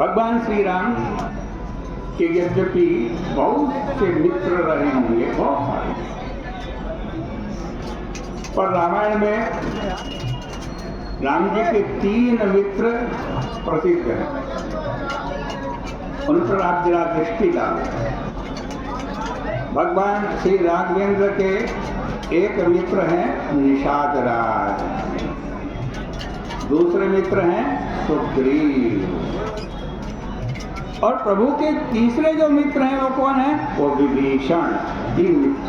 भगवान श्री राम के यद्यपि बहुत से मित्र रहे होंगे, बहुत सारे, पर रामायण में राम जी के 3 मित्र प्रसिद्ध हैं। उन पर आप जरा दृष्टि डालें। भगवान श्री राघवेंद्र के एक मित्र हैं निषाद राज, दूसरे मित्र हैं सुग्रीव, और प्रभु के तीसरे जो मित्र हैं वो कौन है? वो विभीषण। 3 मित्र।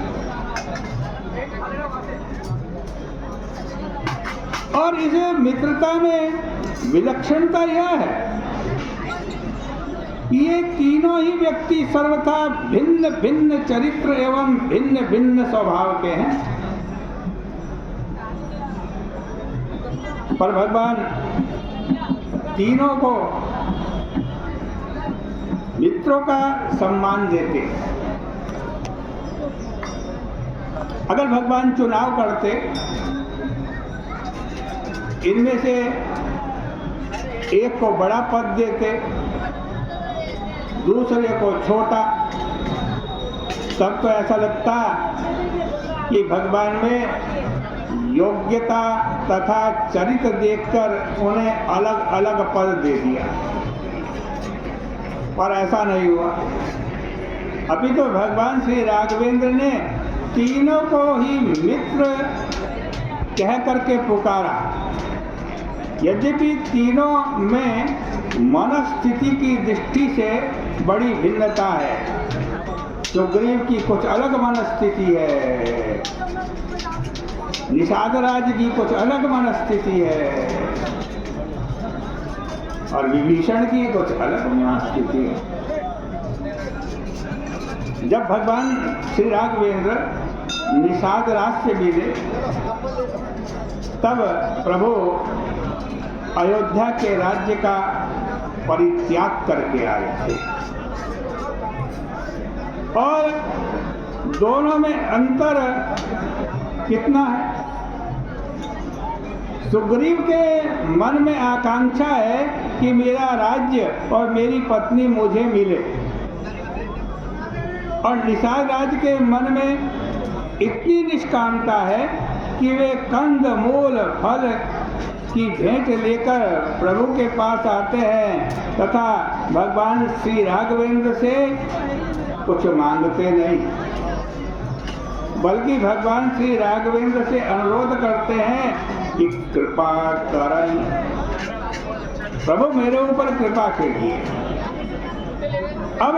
और इस मित्रता में विलक्षणता यह है, ये तीनों ही व्यक्ति सर्वथा भिन्न भिन्न चरित्र एवं भिन्न भिन्न स्वभाव के हैं, पर भगवान तीनों को मित्रों का सम्मान देते। अगर भगवान चुनाव करते, इनमें से एक को बड़ा पद देते, दूसरे को छोटा, तब तो ऐसा लगता कि भगवान में योग्यता तथा चरित्र देखकर उन्हें अलग अलग पद दे दिया, पर ऐसा नहीं हुआ। अभी तो भगवान श्री राघवेंद्र ने तीनों को ही मित्र कह करके पुकारा। यद्यपि तीनों में मनस्थिति की दृष्टि से बड़ी भिन्नता है। सुग्रीव की कुछ अलग मनस्थिति है, निषाद राज की कुछ अलग मनस्थिति है, और विभीषण की कुछ अलग मनस्थिति है। जब भगवान श्री राघवेंद्र निषाद राज से मिले, तब प्रभु अयोध्या के राज्य का परित्याग करके आए थे, और दोनों में अंतर कितना है? सुग्रीव के मन में आकांक्षा है कि मेरा राज्य और मेरी पत्नी मुझे मिले, और निषाद राज के मन में इतनी निष्कामता है कि वे कंद मूल फल की भेंट लेकर प्रभु के पास आते हैं तथा भगवान श्री राघवेंद्र से कुछ मांगते नहीं, बल्कि भगवान श्री राघवेंद्र से अनुरोध करते हैं कि कृपा करें, प्रभु मेरे ऊपर कृपा कीजिए। अब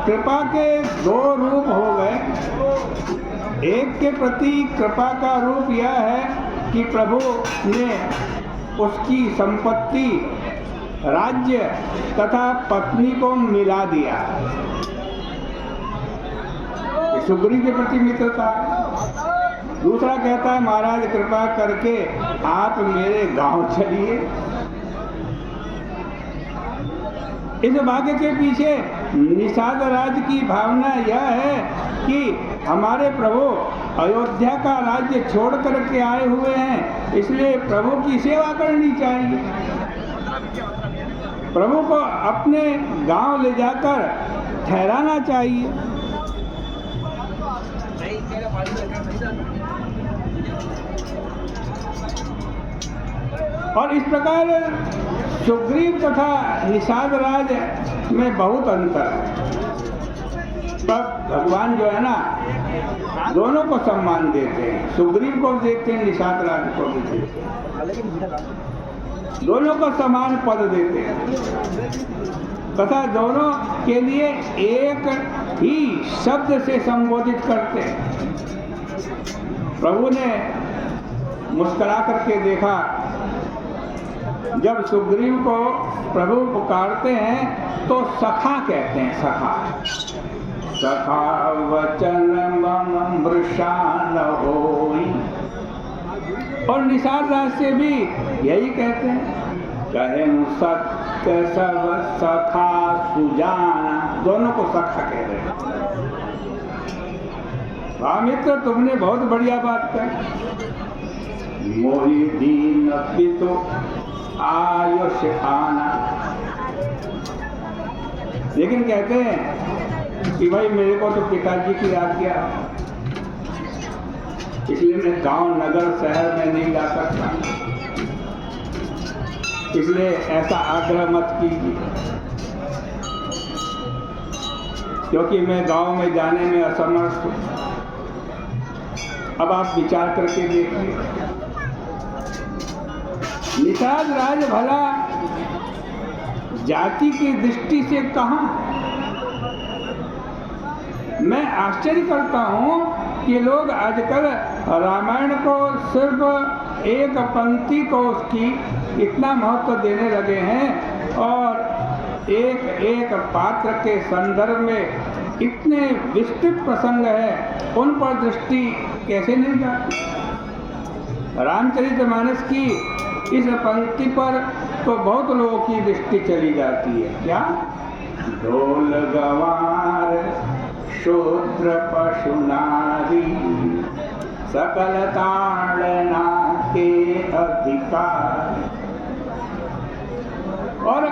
कृपा के 2 रूप हो गए। एक के प्रति कृपा का रूप यह है कि प्रभु ने उसकी संपत्ति, राज्य तथा पत्नी को मिला दिया। सुग्रीव के प्रति मित्रता। दूसरा कहता है महाराज कृपा करके आप मेरे गांव चलिए। इस भाग्य के पीछे निषाद राज की भावना यह है कि हमारे प्रभु अयोध्या का राज्य छोड़ करके आए हुए हैं, इसलिए प्रभु की सेवा करनी चाहिए। प्रभु को अपने गांव ले जाकर ठहराना चाहिए। और इस प्रकार सुग्रीव तथा निषाद राज में बहुत अंतर है। तब भगवान जो है ना, दोनों को सम्मान देते हैं, सुग्रीव को देते हैं, निषाद राज को भी देते हैं, दोनों को समान पद देते हैं तथा दोनों के लिए एक ही शब्द से संबोधित करते हैं। प्रभु ने मुस्कुरा करके देखा, जब सुग्रीव को प्रभु पुकारते हैं तो सखा कहते हैं, सखा। सखा वचन मम मृषा न होई, और निषाद राज से भी यही कहते हैं, कहे सत्य सब सखा सुजाना, दोनों को सखा कह रहे हैं। वाह मित्र, तुमने बहुत बढ़िया बात कही। मोहि दीन पितु आयुष आना, लेकिन कहते हैं कि भाई मेरे को तो पिताजी की आज्ञा, इसलिए मैं गांव नगर शहर में नहीं जा सकता, इसलिए ऐसा आग्रह मत कीजिए, क्योंकि मैं गांव में जाने में असमर्थ हूं। अब आप विचार करके देखिए, निषाद राज भला जाति की दृष्टि से कहां? मैं आश्चर्य करता हूं कि लोग आजकल रामायण को सिर्फ एक पंक्ति को उसकी इतना महत्व देने लगे हैं और एक एक पात्र के संदर्भ में इतने विस्तृत प्रसंग है, उन पर दृष्टि कैसे नहीं जाती? रामचरितमानस की इस पंक्ति पर तो बहुत लोगों की दृष्टि चली जाती है। क्या? ढोल गवार शूद्र पशु नारी सकल ताड़ना के अधिकार। और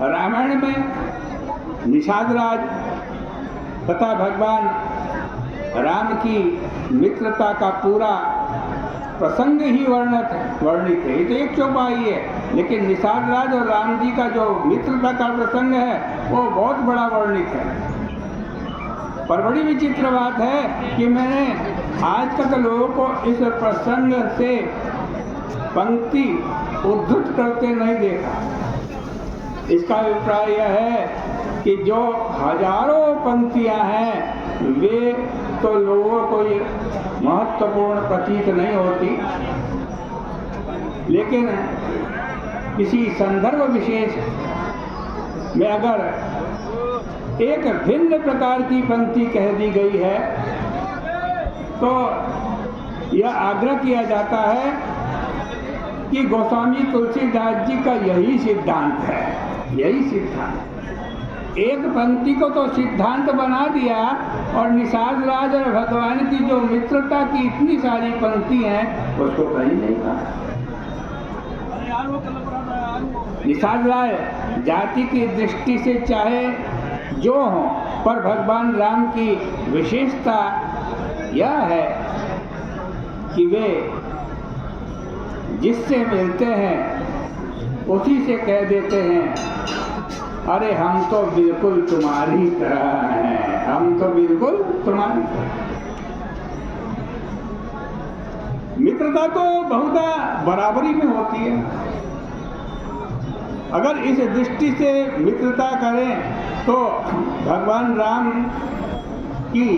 रामायण में निषाद राज तथा भगवान राम की मित्रता का पूरा प्रसंग ही वर्णित है। ये तो एक चौपाई है, लेकिन निषाद राज और राम जी का जो मित्रता का प्रसंग है वो बहुत बड़ा वर्णित है। पर बड़ी विचित्र बात है कि मैंने आज तक लोगों को इस प्रसंग से पंक्ति उद्धृत करते नहीं देखा। इसका अभिप्राय यह है कि जो हजारों पंक्तियां हैं वे तो लोगों को महत्वपूर्ण प्रतीत नहीं होती, लेकिन किसी संदर्भ विशेष में अगर एक भिन्न प्रकार की पंक्ति कह दी गई है तो यह आग्रह किया जाता है कि गोस्वामी तुलसीदास जी का यही सिद्धांत है, यही सिद्धांत। एक पंक्ति को तो सिद्धांत बना दिया और निषाद राज और भगवान की जो मित्रता की इतनी सारी पंक्ति हैं उसको कहीं नहीं कहा। निषाद राज जाति की दृष्टि से चाहे जो हो, पर भगवान राम की विशेषता यह है कि वे जिससे मिलते हैं उसी से कह देते हैं, अरे हम तो बिल्कुल तुम्हारी तरह हैं, हम तो बिल्कुल तुम्हारी तरह। मित्रता तो बहुधा बराबरी में होती है। अगर इस दृष्टि से मित्रता करें तो भगवान राम की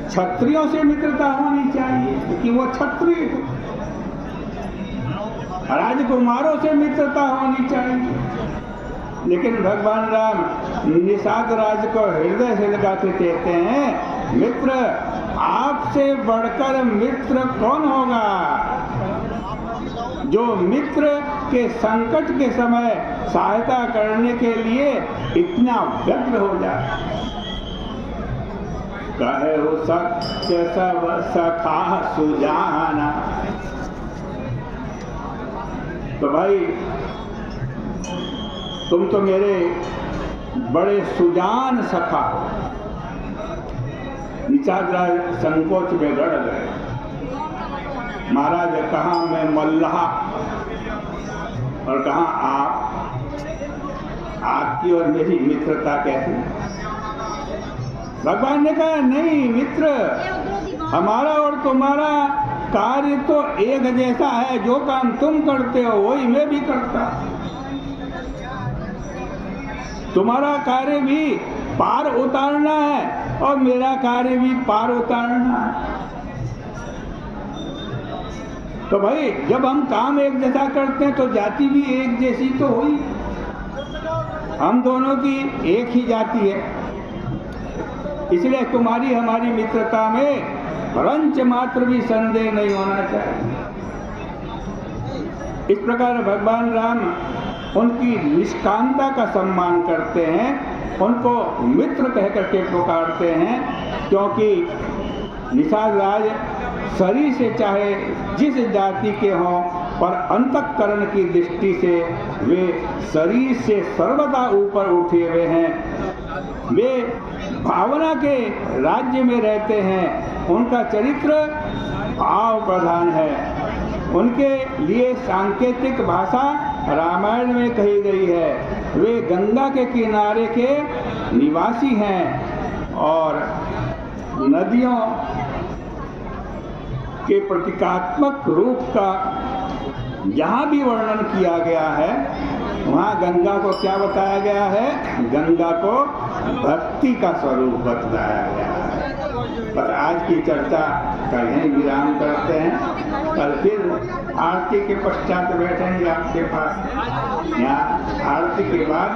क्षत्रियों से मित्रता होनी चाहिए, क्योंकि वो क्षत्रिय थे। राजकुमारों से मित्रता होनी चाहिए, लेकिन भगवान राम निषाद राज को हृदय से लगा के कहते हैं, मित्र आपसे बढ़कर मित्र कौन होगा, जो मित्र के संकट के समय सहायता करने के लिए इतना व्यग्र हो जाए। कहे हो सत्य सब सखा सुजाना। तो भाई तुम तो मेरे बड़े सुजान सखा हो। निषाद राज संकोच में गड़ गए। महाराज कहाँ मैं मल्लाह और कहाँ आपकी और मेरी मित्रता कैसे? भगवान ने कहा नहीं मित्र, हमारा और तुम्हारा कार्य तो एक जैसा है, जो काम तुम करते हो वही मैं भी करता। तुम्हारा कार्य भी पार उतारना है और मेरा कार्य भी पार उतारना है। तो भाई जब हम काम एक जैसा करते हैं तो जाति भी एक जैसी तो हुई। हम दोनों की एक ही जाति है, इसलिए तुम्हारी हमारी मित्रता में रंच मात्र भी संदेह नहीं होना चाहिए। इस प्रकार भगवान राम उनकी निष्कामता का सम्मान करते हैं, उनको मित्र कह करके पुकारते हैं, क्योंकि निषाद राज शरीर से चाहे जिस जाति के हों पर अंतःकरण की दृष्टि से वे शरीर से सर्वदा ऊपर उठे हुए हैं। वे भावना के राज्य में रहते हैं। उनका चरित्र भाव प्रधान है। उनके लिए सांकेतिक भाषा रामायण में कही गई है। वे गंगा के किनारे के निवासी हैं और नदियों के प्रतीकात्मक रूप का जहाँ भी वर्णन किया गया है वहाँ गंगा को क्या बताया गया है? गंगा को भक्ति का स्वरूप बताया गया है। पर आज की चर्चा का यहीं विराम करते हैं। कल फिर आरती के पश्चात बैठेंगे आपके पास। यहाँ आरती के बाद